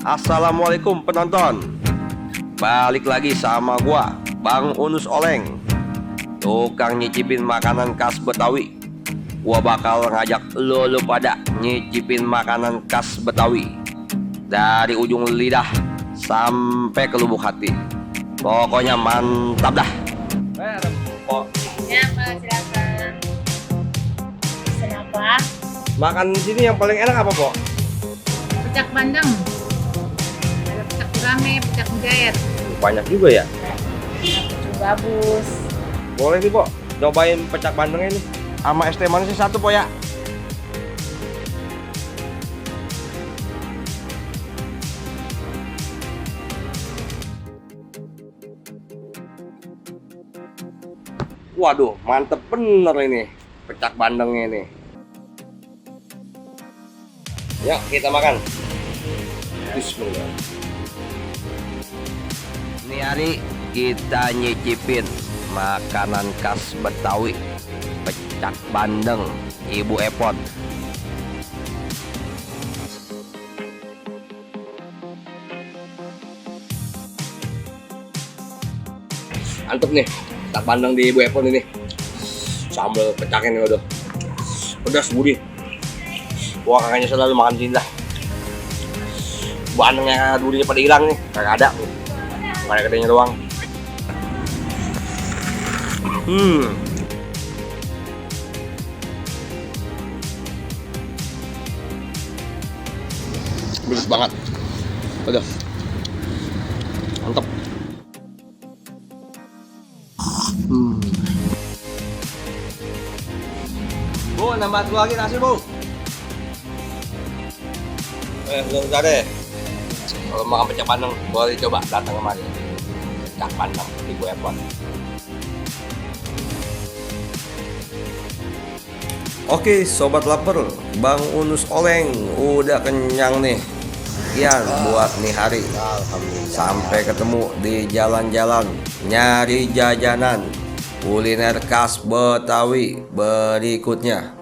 Assalamualaikum penonton. Balik lagi sama gua, Bang Unus Oleng, tukang nyicipin makanan khas Betawi. Gua bakal ngajak lo pada nyicipin makanan khas Betawi dari ujung lidah sampai ke lubuk hati. Pokoknya mantap dah. Ya, Pak, silakan. Pesan apa? Makan di sini yang paling enak apa, Po? Pecak bandeng. Ada pecak gurame, pecak mujair. Banyak juga ya. Pecak gabus. Boleh nih, Po. Cobain pecak bandengnya nih. Sama es teh manisnya satu, Po ya. Waduh, mantep bener ini pecak bandengnya ini. Yuk kita makan. Bismillah. Ini hari kita nyicipin makanan khas Betawi, pecak bandeng Ibu Epon. Mantep nih pecak bandeng di Ibu Epon ini. Sambal pecaknya nih udah pedas budi. Gua kakaknya selalu makan sini dah. Bandengnya durinya pada hilang nih, kagak ada. Nggak ada gedenya doang. Pedas banget. Udah. Mantep. Bu, nambah satu lagi nasi, Bu. Belum usah deh. Kalau makan pecak bandeng, boleh coba datang kemari. Pecak bandeng Ibu Epon. Oke, sobat lapar, Bang Unus Oleng udah kenyang nih. Sekian buat nih hari. Sampai ketemu di jalan-jalan nyari jajanan kuliner khas Betawi berikutnya.